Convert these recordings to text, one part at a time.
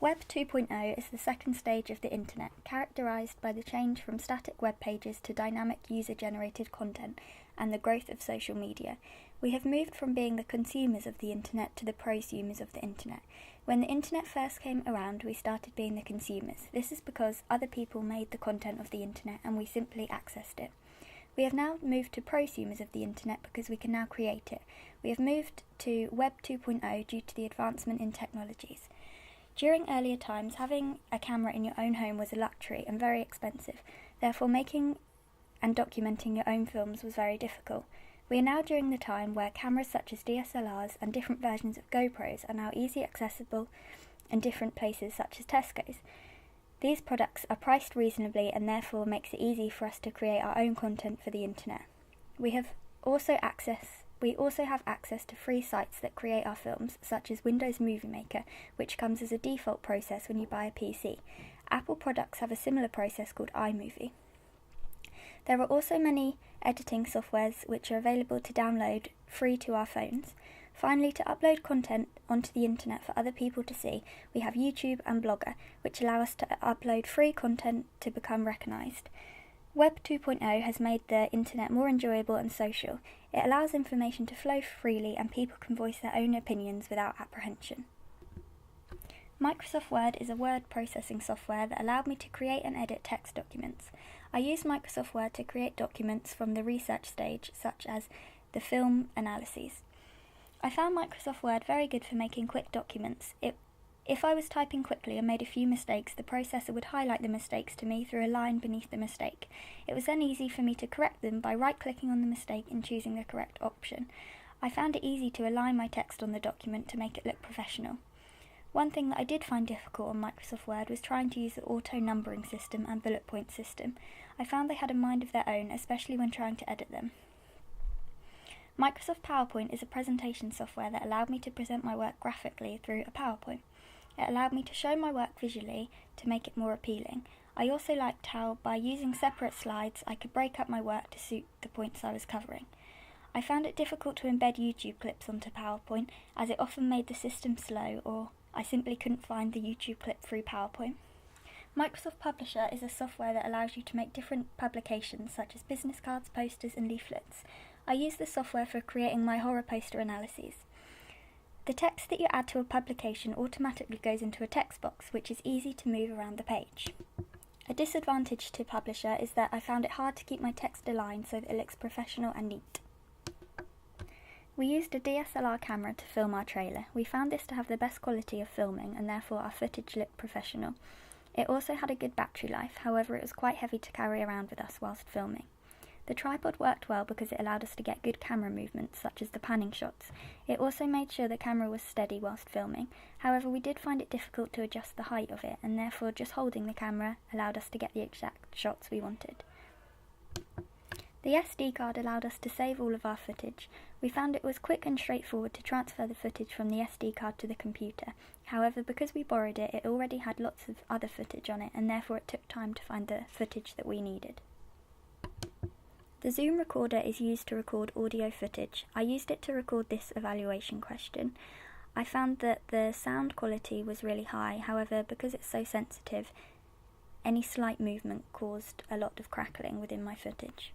Web 2.0 is the second stage of the internet, characterized by the change from static web pages to dynamic user-generated content and the growth of social media. We have moved from being the consumers of the internet to the prosumers of the internet. When the internet first came around, we started being the consumers. This is because other people made the content of the internet and we simply accessed it. We have now moved to prosumers of the internet because we can now create it. We have moved to Web 2.0 due to the advancement in technologies. During earlier times, having a camera in your own home was a luxury and very expensive. Therefore, making and documenting your own films was very difficult. We are now during the time where cameras such as DSLRs and different versions of GoPros are now easily accessible in different places such as Tesco's. These products are priced reasonably and therefore makes it easy for us to create our own content for the internet. We also have access to free sites that create our films, such as Windows Movie Maker, which comes as a default process when you buy a PC. Apple products have a similar process called iMovie. There are also many editing softwares which are available to download free to our phones. Finally, to upload content onto the internet for other people to see, we have YouTube and Blogger, which allow us to upload free content to become recognised. Web 2.0 has made the internet more enjoyable and social. It allows information to flow freely and people can voice their own opinions without apprehension. Microsoft Word is a word processing software that allowed me to create and edit text documents. I used Microsoft Word to create documents from the research stage, such as the film analyses. I found Microsoft Word very good for making quick documents. If I was typing quickly and made a few mistakes, the processor would highlight the mistakes to me through a line beneath the mistake. It was then easy for me to correct them by right-clicking on the mistake and choosing the correct option. I found it easy to align my text on the document to make it look professional. One thing that I did find difficult on Microsoft Word was trying to use the auto-numbering system and bullet point system. I found they had a mind of their own, especially when trying to edit them. Microsoft PowerPoint is a presentation software that allowed me to present my work graphically through a PowerPoint. It allowed me to show my work visually to make it more appealing. I also liked how, by using separate slides, I could break up my work to suit the points I was covering. I found it difficult to embed YouTube clips onto PowerPoint, as it often made the system slow, or I simply couldn't find the YouTube clip through PowerPoint. Microsoft Publisher is a software that allows you to make different publications, such as business cards, posters, and leaflets. I use this software for creating my horror poster analyses. The text that you add to a publication automatically goes into a text box, which is easy to move around the page. A disadvantage to Publisher is that I found it hard to keep my text aligned so that it looks professional and neat. We used a DSLR camera to film our trailer. We found this to have the best quality of filming and therefore our footage looked professional. It also had a good battery life, however it was quite heavy to carry around with us whilst filming. The tripod worked well because it allowed us to get good camera movements, such as the panning shots. It also made sure the camera was steady whilst filming. However, we did find it difficult to adjust the height of it, and therefore just holding the camera allowed us to get the exact shots we wanted. The SD card allowed us to save all of our footage. We found it was quick and straightforward to transfer the footage from the SD card to the computer. However, because we borrowed it, it already had lots of other footage on it, and therefore it took time to find the footage that we needed. The Zoom recorder is used to record audio footage. I used it to record this evaluation question. I found that the sound quality was really high, however, because it's so sensitive, any slight movement caused a lot of crackling within my footage.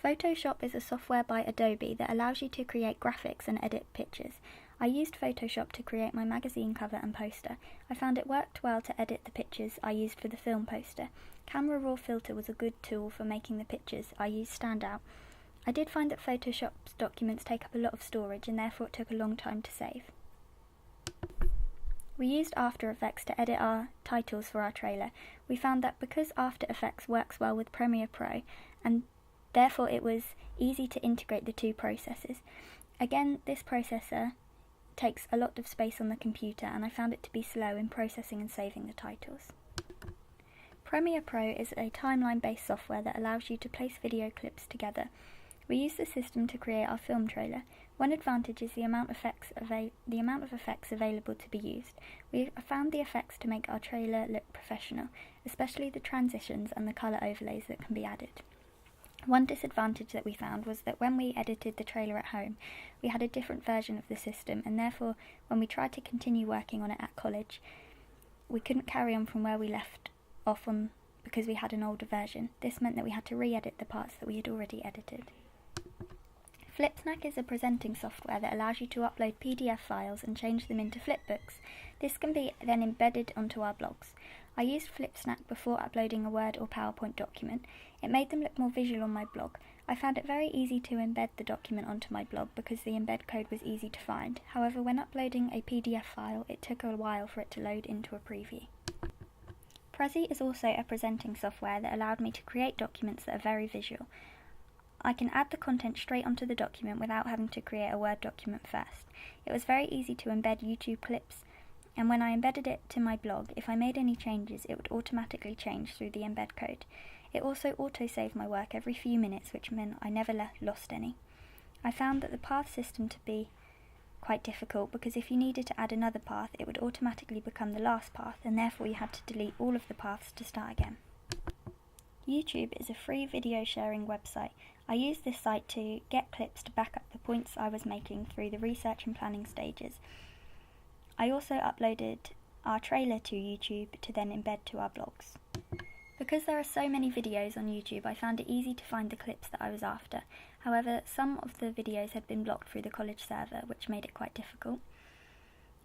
Photoshop is a software by Adobe that allows you to create graphics and edit pictures. I used Photoshop to create my magazine cover and poster. I found it worked well to edit the pictures I used for the film poster. Camera Raw Filter was a good tool for making the pictures I used stand out. I did find that Photoshop's documents take up a lot of storage and therefore it took a long time to save. We used After Effects to edit our titles for our trailer. We found that because After Effects works well with Premiere Pro, and therefore it was easy to integrate the two processes. Again, this processor takes a lot of space on the computer and I found it to be slow in processing and saving the titles. Premiere Pro is a timeline-based software that allows you to place video clips together. We use the system to create our film trailer. One advantage is the amount of effects available to be used. We found the effects to make our trailer look professional, especially the transitions and the colour overlays that can be added. One disadvantage that we found was that when we edited the trailer at home, we had a different version of the system, and therefore when we tried to continue working on it at college, we couldn't carry on from where we left off on because we had an older version. This meant that we had to re-edit the parts that we had already edited. Flipsnack is a presenting software that allows you to upload PDF files and change them into flipbooks. This can be then embedded onto our blogs. I used Flipsnack before uploading a Word or PowerPoint document. It made them look more visual on my blog. I found it very easy to embed the document onto my blog because the embed code was easy to find. However, when uploading a PDF file, it took a while for it to load into a preview. Prezi is also a presenting software that allowed me to create documents that are very visual. I can add the content straight onto the document without having to create a Word document first. It was very easy to embed YouTube clips, and when I embedded it to my blog, if I made any changes, it would automatically change through the embed code. It also auto-saved my work every few minutes, which meant I never lost any. I found that the path system to be quite difficult because if you needed to add another path, it would automatically become the last path, and therefore you had to delete all of the paths to start again. YouTube is a free video sharing website. I used this site to get clips to back up the points I was making through the research and planning stages. I also uploaded our trailer to YouTube to then embed to our blogs. Because there are so many videos on YouTube, I found it easy to find the clips that I was after. However, some of the videos had been blocked through the college server, which made it quite difficult.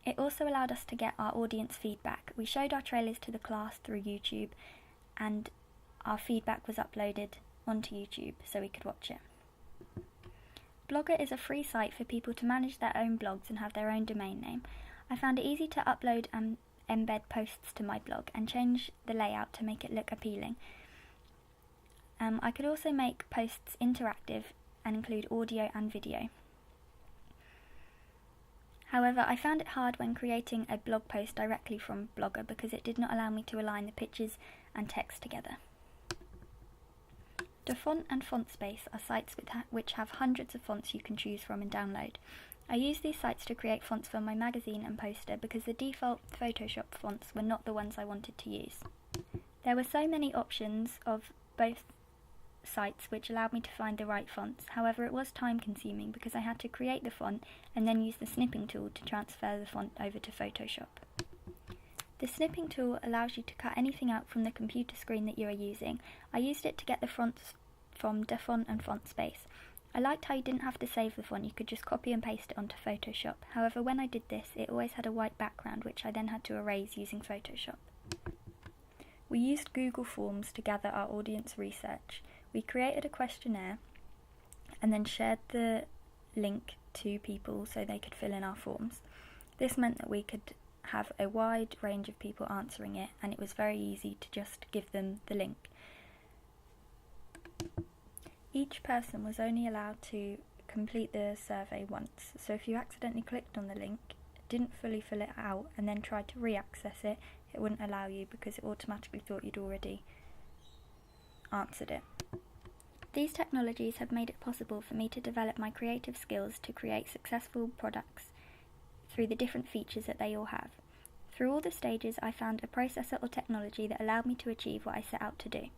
It also allowed us to get our audience feedback. We showed our trailers to the class through YouTube, and our feedback was uploaded onto YouTube so we could watch it. Blogger is a free site for people to manage their own blogs and have their own domain name. I found it easy to upload and embed posts to my blog and change the layout to make it look appealing. I could also make posts interactive and include audio and video. However, I found it hard when creating a blog post directly from Blogger because it did not allow me to align the pictures and text together. Font and FontSpace are sites which have hundreds of fonts you can choose from and download. I used these sites to create fonts for my magazine and poster because the default Photoshop fonts were not the ones I wanted to use. There were so many options of both sites which allowed me to find the right fonts. However, it was time consuming because I had to create the font and then use the snipping tool to transfer the font over to Photoshop. The snipping tool allows you to cut anything out from the computer screen that you are using. I used it to get the fonts from Font and FontSpace. I liked how you didn't have to save the font, you could just copy and paste it onto Photoshop. However, when I did this, it always had a white background which I then had to erase using Photoshop. We used Google Forms to gather our audience research. We created a questionnaire and then shared the link to people so they could fill in our forms. This meant that we could have a wide range of people answering it, and it was very easy to just give them the link. Each person was only allowed to complete the survey once, so if you accidentally clicked on the link, didn't fully fill it out, and then tried to re-access it, it wouldn't allow you because it automatically thought you'd already answered it. These technologies have made it possible for me to develop my creative skills to create successful products through the different features that they all have. Through all the stages, I found a processor or technology that allowed me to achieve what I set out to do.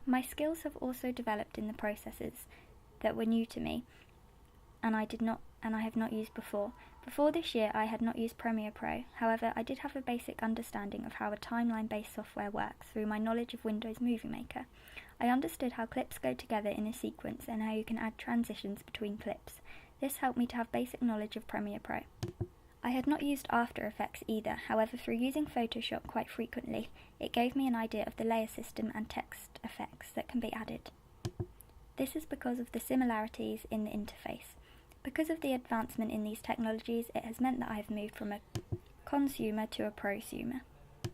My skills have also developed in the processes that were new to me and I have not used before. Before this year, I had not used Premiere Pro. However, I did have a basic understanding of how a timeline-based software works through my knowledge of Windows Movie Maker. I understood how clips go together in a sequence and how you can add transitions between clips. This helped me to have basic knowledge of Premiere Pro. I had not used After Effects either, however through using Photoshop quite frequently, it gave me an idea of the layer system and text effects that can be added. This is because of the similarities in the interface. Because of the advancement in these technologies, it has meant that I have moved from a consumer to a prosumer.